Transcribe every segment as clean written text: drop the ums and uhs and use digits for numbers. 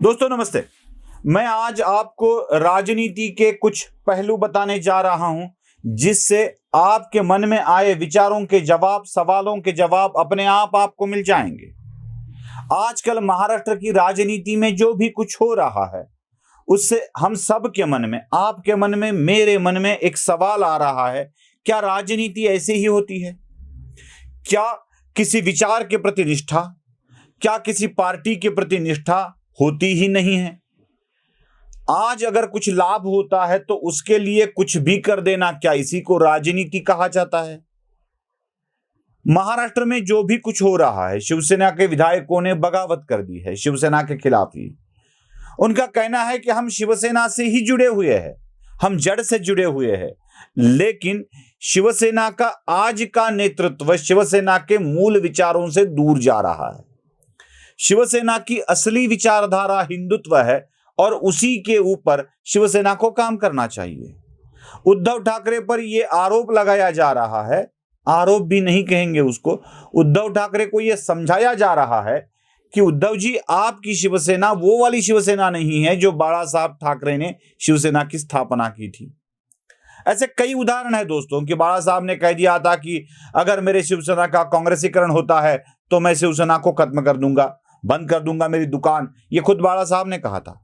दोस्तों नमस्ते। मैं आज आपको राजनीति के कुछ पहलू बताने जा रहा हूं जिससे आपके मन में आए विचारों के जवाब, सवालों के जवाब अपने आप आपको मिल जाएंगे। आजकल महाराष्ट्र की राजनीति में जो भी कुछ हो रहा है उससे हम सब के मन में, आपके मन में, मेरे मन में एक सवाल आ रहा है, क्या राजनीति ऐसे ही होती है? क्या किसी विचार के प्रति निष्ठा, क्या किसी पार्टी के प्रति निष्ठा होती ही नहीं है? आज अगर कुछ लाभ होता है तो उसके लिए कुछ भी कर देना, क्या इसी को राजनीति कहा जाता है? महाराष्ट्र में जो भी कुछ हो रहा है, शिवसेना के विधायकों ने बगावत कर दी है शिवसेना के खिलाफ ही। उनका कहना है कि हम शिवसेना से ही जुड़े हुए हैं, हम जड़ से जुड़े हुए हैं, लेकिन शिवसेना का आज का नेतृत्व शिवसेना के मूल विचारों से दूर जा रहा है। शिवसेना की असली विचारधारा हिंदुत्व है और उसी के ऊपर शिवसेना को काम करना चाहिए। उद्धव ठाकरे पर यह आरोप लगाया जा रहा है, आरोप भी नहीं कहेंगे उसको, उद्धव ठाकरे को यह समझाया जा रहा है कि उद्धव जी, आपकी शिवसेना वो वाली शिवसेना नहीं है जो बाला साहब ठाकरे ने शिवसेना की स्थापना की थी। ऐसे कई उदाहरण है दोस्तों कि बाला साहब ने कह दिया था कि अगर मेरे शिवसेना का कांग्रेसीकरण होता है तो मैं शिवसेना को खत्म कर दूंगा, बंद कर दूंगा मेरी दुकान। ये खुद बाला साहब ने कहा था।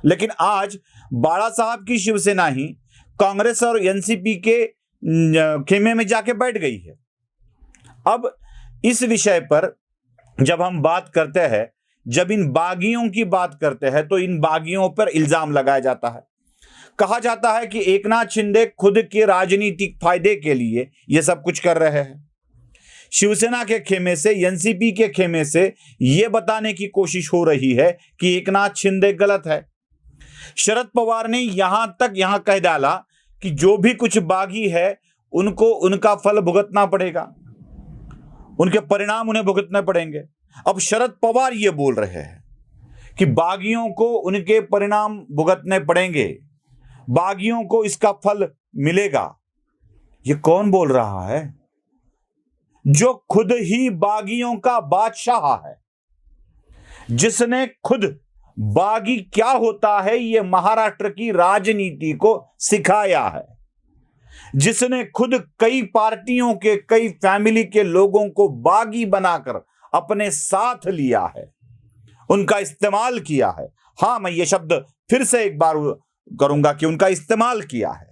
लेकिन आज बाला साहब की शिवसेना ही कांग्रेस और एनसीपी के खेमे में जाके बैठ गई है। अब इस विषय पर जब हम बात करते हैं, जब इन बागियों की बात करते हैं तो इन बागियों पर इल्जाम लगाया जाता है। कहा जाता है कि एकनाथ शिंदे खुद के राजनीतिक फायदे के लिए यह सब कुछ कर रहे हैं। शिवसेना के खेमे से, एनसीपी के खेमे से यह बताने की कोशिश हो रही है कि एकनाथ शिंदे गलत है। शरद पवार ने यहां कह डाला कि जो भी कुछ बागी है उनको उनका फल भुगतना पड़ेगा, उनके परिणाम उन्हें भुगतने पड़ेंगे। अब शरद पवार ये बोल रहे हैं कि बागियों को उनके परिणाम भुगतने पड़ेंगे, बागियों को इसका फल मिलेगा। ये कौन बोल रहा है? जो खुद ही बागियों का बादशाह है, जिसने खुद बागी क्या होता है ये महाराष्ट्र की राजनीति को सिखाया है, जिसने खुद कई पार्टियों के, कई फैमिली के लोगों को बागी बनाकर अपने साथ लिया है, उनका इस्तेमाल किया है। हां, मैं ये शब्द फिर से एक बार करूंगा कि उनका इस्तेमाल किया है।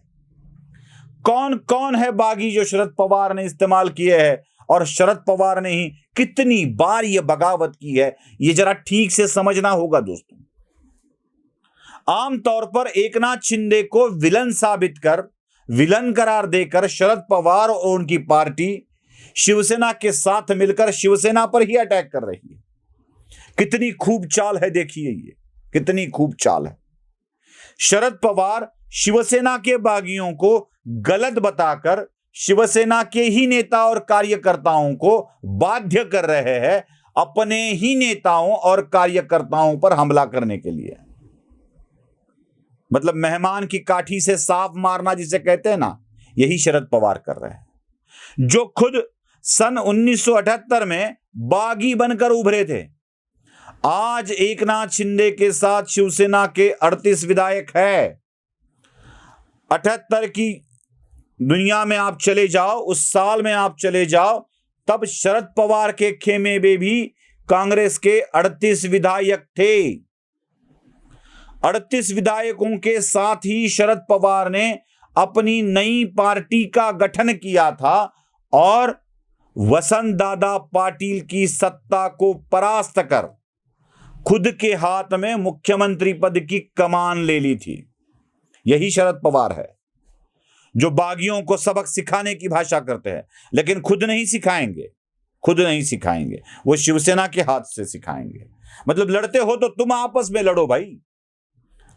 कौन कौन है बागी जो शरद पवार ने इस्तेमाल किए हैं और शरद पवार ने ही कितनी बार यह बगावत की है, यह जरा ठीक से समझना होगा दोस्तों। आमतौर पर एकनाथ शिंदे को विलन साबित कर, विलन करार देकर शरद पवार और उनकी पार्टी शिवसेना के साथ मिलकर शिवसेना पर ही अटैक कर रही है। कितनी खूब चाल है, देखिए ये कितनी खूब चाल है। शरद पवार शिवसेना के बागियों को गलत बताकर शिवसेना के ही नेता और कार्यकर्ताओं को बाध्य कर रहे हैं अपने ही नेताओं और कार्यकर्ताओं पर हमला करने के लिए। मतलब मेहमान की काठी से साफ मारना जिसे कहते हैं ना, यही शरद पवार कर रहे हैं। जो खुद सन 1978 में बागी बनकर उभरे थे, आज एकनाथ शिंदे के साथ शिवसेना के 38 विधायक है। 78 की दुनिया में आप चले जाओ, उस साल में आप चले जाओ, तब शरद पवार के खेमे में भी कांग्रेस के 38 विधायक थे। 38 विधायकों के साथ ही शरद पवार ने अपनी नई पार्टी का गठन किया था और वसंत दादा पाटिल की सत्ता को परास्त कर खुद के हाथ में मुख्यमंत्री पद की कमान ले ली थी। यही शरद पवार है जो बागियों को सबक सिखाने की भाषा करते हैं, लेकिन खुद नहीं सिखाएंगे, खुद नहीं सिखाएंगे, वो शिवसेना के हाथ से सिखाएंगे। मतलब लड़ते हो तो तुम आपस में लड़ो भाई,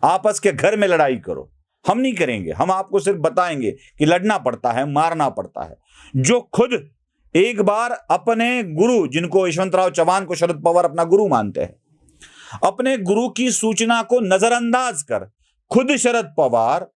आपस के घर में लड़ाई करो, हम नहीं करेंगे। हम आपको सिर्फ बताएंगे कि लड़ना पड़ता है, मारना पड़ता है। जो खुद एक बार अपने गुरु, जिनको यशवंतराव चव्हाण को शरद पवार अपना गुरु मानते हैं, अपने गुरु की सूचना को नजरअंदाज कर खुद शरद पवार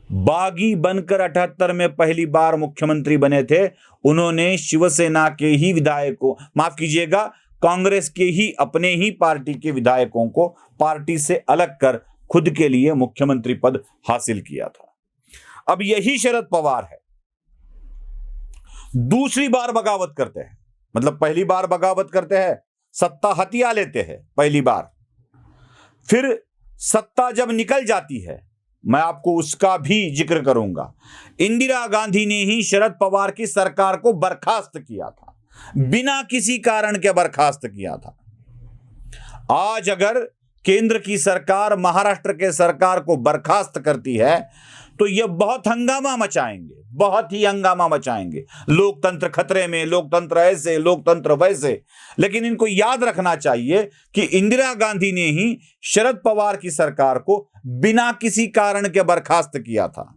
बागी बनकर 78 में पहली बार मुख्यमंत्री बने थे। उन्होंने शिवसेना के ही विधायकों, माफ कीजिएगा, कांग्रेस के ही अपने ही पार्टी के विधायकों को पार्टी से अलग कर खुद के लिए मुख्यमंत्री पद हासिल किया था। अब यही शरद पवार है, दूसरी बार बगावत करते हैं। मतलब पहली बार बगावत करते हैं, सत्ता हथिया लेते हैं पहली बार, फिर सत्ता जब निकल जाती है, मैं आपको उसका भी जिक्र करूंगा। इंदिरा गांधी ने ही शरद पवार की सरकार को बर्खास्त किया था, बिना किसी कारण के बर्खास्त किया था। आज अगर केंद्र की सरकार महाराष्ट्र के सरकार को बर्खास्त करती है तो यह बहुत हंगामा मचाएंगे, बहुत ही हंगामा मचाएंगे। लोकतंत्र खतरे में, लोकतंत्र ऐसे, लोकतंत्र वैसे। लेकिन इनको याद रखना चाहिए कि इंदिरा गांधी ने ही शरद पवार की सरकार को बिना किसी कारण के बर्खास्त किया था।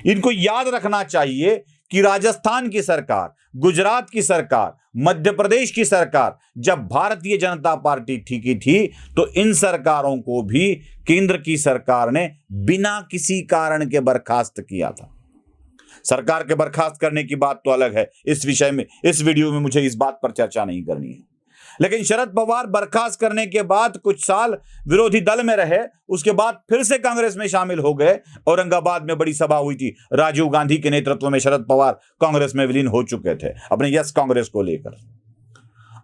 इनको याद रखना चाहिए कि राजस्थान की सरकार, गुजरात की सरकार, मध्य प्रदेश की सरकार जब भारतीय जनता पार्टी ठीक थी तो इन सरकारों को भी केंद्र की सरकार ने बिना किसी कारण के बर्खास्त किया था। सरकार के बर्खास्त करने की बात तो अलग है, इस विषय में इस वीडियो में मुझे इस बात पर चर्चा नहीं करनी है। लेकिन शरद पवार बर्खास्त करने के बाद कुछ साल विरोधी दल में रहे, उसके बाद फिर से कांग्रेस में शामिल हो गए। औरंगाबाद में बड़ी सभा हुई थी, राजीव गांधी के नेतृत्व में शरद पवार कांग्रेस में विलीन हो चुके थे अपने यस कांग्रेस को लेकर।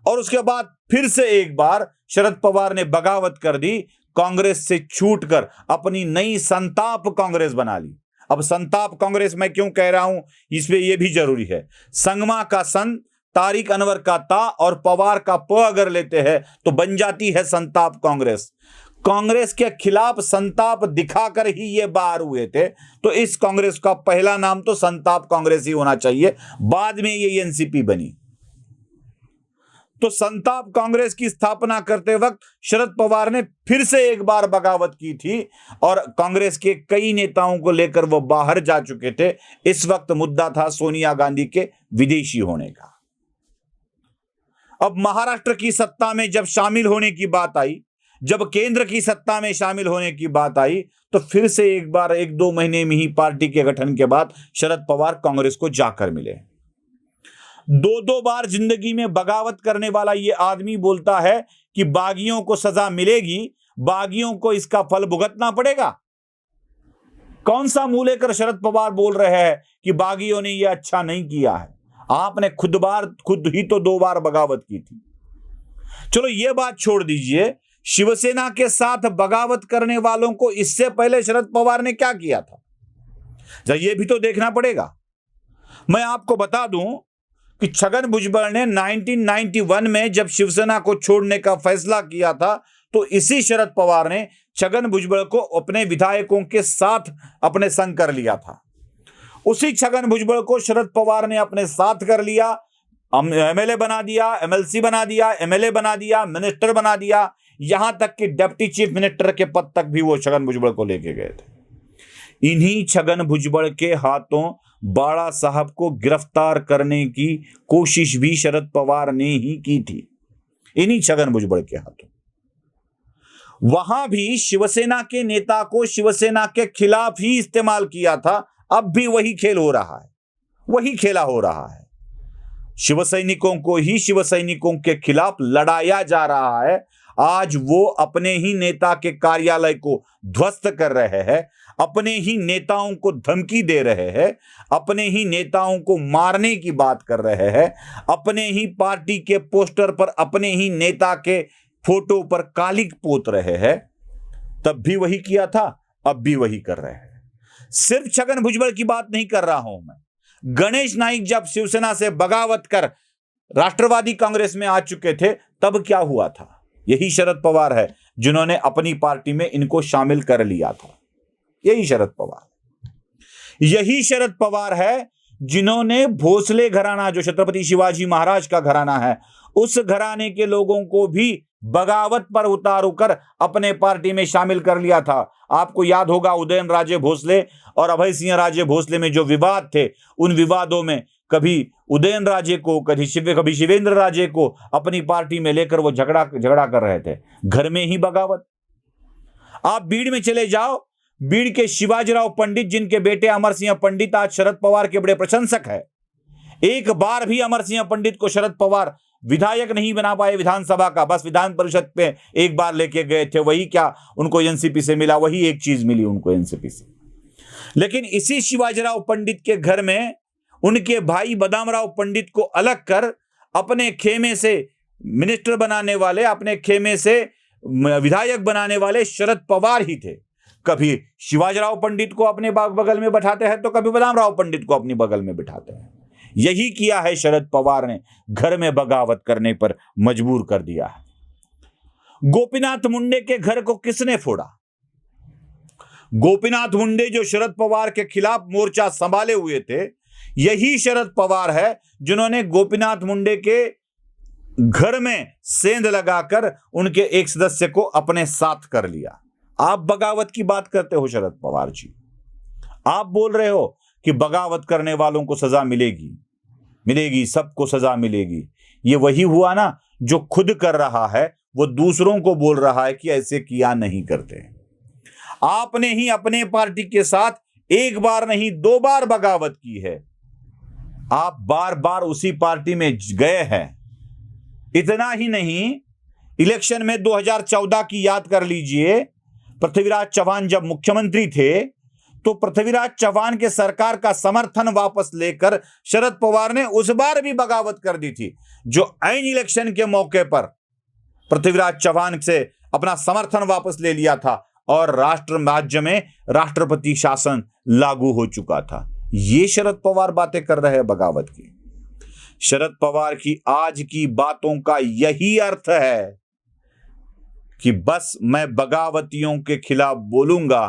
और उसके बाद फिर से एक बार शरद पवार ने बगावत कर दी, कांग्रेस से छूटकर अपनी नई संताप कांग्रेस बना ली। अब संताप कांग्रेस मैं क्यों कह रहा हूं, इसमें यह भी जरूरी है। संगमा का सन, तारिक अनवर का ता और पवार का प अगर लेते हैं तो बन जाती है संताप कांग्रेस। कांग्रेस के खिलाफ संताप दिखाकर ही ये बाहर हुए थे, तो इस कांग्रेस का पहला नाम तो संताप कांग्रेस ही होना चाहिए। बाद में ये एनसीपी बनी। तो संताप कांग्रेस की स्थापना करते वक्त शरद पवार ने फिर से एक बार बगावत की थी और कांग्रेस के कई नेताओं को लेकर वो बाहर जा चुके थे। इस वक्त मुद्दा था सोनिया गांधी के विदेशी होने का। अब महाराष्ट्र की सत्ता में जब शामिल होने की बात आई, जब केंद्र की सत्ता में शामिल होने की बात आई, तो फिर से एक बार 1-2 महीने में ही पार्टी के गठन के बाद शरद पवार कांग्रेस को जाकर मिले। 2-2 बार जिंदगी में बगावत करने वाला ये आदमी बोलता है कि बागियों को सजा मिलेगी, बागियों को इसका फल भुगतना पड़ेगा। कौन सा मुंह लेकर शरद पवार बोल रहे हैं कि बागियों ने यह अच्छा नहीं किया है? आपने खुद ही तो 2 बार बगावत की थी। चलो यह बात छोड़ दीजिए, शिवसेना के साथ बगावत करने वालों को इससे पहले शरद पवार ने क्या किया था, जरा यह भी तो देखना पड़ेगा। मैं आपको बता दूं कि छगन भुजबल ने 1991 में जब शिवसेना को छोड़ने का फैसला किया था तो इसी शरद पवार ने छगन भुजबल को अपने विधायकों के साथ अपने संग कर लिया था। उसी छगन भुजबल को शरद पवार ने अपने साथ कर लिया, एमएलए बना दिया, एमएलसी बना दिया, एमएलए बना दिया, मिनिस्टर बना दिया, यहां तक कि डिप्टी चीफ मिनिस्टर के पद तक भी वो छगन भुजबल को लेके गए थे। इन्हीं छगन भुजबल के हाथों बाड़ा साहब को गिरफ्तार करने की कोशिश भी शरद पवार ने ही की थी, इन्हीं छगन भुजबल के हाथों। वहां भी शिवसेना के नेता को शिवसेना के खिलाफ ही इस्तेमाल किया था। अब भी वही खेल हो रहा है, वही खेला हो रहा है। शिव सैनिकों को ही शिव सैनिकों के खिलाफ लड़ाया जा रहा है। आज वो अपने ही नेता के कार्यालय को ध्वस्त कर रहे हैं, अपने ही नेताओं को धमकी दे रहे हैं, अपने ही नेताओं को मारने की बात कर रहे हैं, अपने ही पार्टी के पोस्टर पर अपने ही नेता के फोटो पर कालिक पोत रहे हैं। तब भी वही किया था, अब भी वही कर रहे हैं। सिर्फ छगन भुजबल की बात नहीं कर रहा हूं मैं। गणेश नाइक जब शिवसेना से बगावत कर राष्ट्रवादी कांग्रेस में आ चुके थे तब क्या हुआ था? यही शरद पवार है जिन्होंने अपनी पार्टी में इनको शामिल कर लिया था। यही शरद पवार है जिन्होंने भोसले घराना, जो छत्रपति शिवाजी महाराज का घराना है, उस घराने के लोगों को भी बगावत पर उतार अपने पार्टी में शामिल कर लिया था। आपको याद होगा उदयन राजे भोसले और अभय सिंह राजे भोसले में जो विवाद थे, उन विवादों में कभी उदयन राजे को, कभी शिवेंद्र राजे को अपनी पार्टी में लेकर वो झगड़ा कर रहे थे। घर में ही बगावत। आप बीड़ में चले जाओ, बीड़ के शिवाजीराव पंडित, जिनके बेटे अमर सिंह पंडित आज शरद पवार के बड़े प्रशंसक है, एक बार भी अमर सिंह पंडित को शरद पवार विधायक नहीं बना पाए विधानसभा का, बस विधान परिषद पे एक बार लेके गए थे, वही क्या उनको एनसीपी से मिला, वही एक चीज मिली उनको एनसीपी से। लेकिन इसी शिवाजीराव पंडित के घर में उनके भाई बदामराव पंडित को अलग कर अपने खेमे से मिनिस्टर बनाने वाले, अपने खेमे से विधायक बनाने वाले शरद पवार ही थे। कभी शिवाजीराव पंडित को अपने बगल में बैठाते हैं तो कभी बदामराव पंडित को अपने बगल में बिठाते हैं। यही किया है शरद पवार ने, घर में बगावत करने पर मजबूर कर दिया है। गोपीनाथ मुंडे के घर को किसने फोड़ा? गोपीनाथ मुंडे जो शरद पवार के खिलाफ मोर्चा संभाले हुए थे, यही शरद पवार है जिन्होंने गोपीनाथ मुंडे के घर में सेंध लगाकर उनके एक सदस्य को अपने साथ कर लिया। आप बगावत की बात करते हो शरद पवार जी, आप बोल रहे हो कि बगावत करने वालों को सजा मिलेगी, मिलेगी, सबको सजा मिलेगी। ये वही हुआ ना जो खुद कर रहा है वो दूसरों को बोल रहा है कि ऐसे किया नहीं करते। आपने ही अपने पार्टी के साथ एक बार नहीं 2 बार बगावत की है, आप बार बार उसी पार्टी में गए हैं। इतना ही नहीं, इलेक्शन में 2014 की याद कर लीजिए, पृथ्वीराज चौहान जब मुख्यमंत्री थे तो पृथ्वीराज चौहान के सरकार का समर्थन वापस लेकर शरद पवार ने उस बार भी बगावत कर दी थी, जो ऐन इलेक्शन के मौके पर पृथ्वीराज चौहान से अपना समर्थन वापस ले लिया था और राष्ट्र राज्य में राष्ट्रपति शासन लागू हो चुका था। ये शरद पवार बातें कर रहे हैं बगावत की। शरद पवार की आज की बातों का यही अर्थ है कि बस मैं बगावतियों के खिलाफ बोलूंगा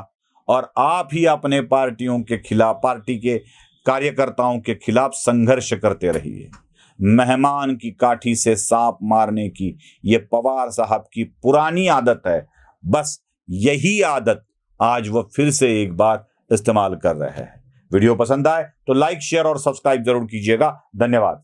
और आप ही अपने पार्टियों के खिलाफ, पार्टी के कार्यकर्ताओं के खिलाफ संघर्ष करते रहिए। मेहमान की काठी से सांप मारने की ये पवार साहब की पुरानी आदत है, बस यही आदत आज वह फिर से एक बार इस्तेमाल कर रहे हैं। वीडियो पसंद आए तो लाइक, शेयर और सब्सक्राइब जरूर कीजिएगा। धन्यवाद।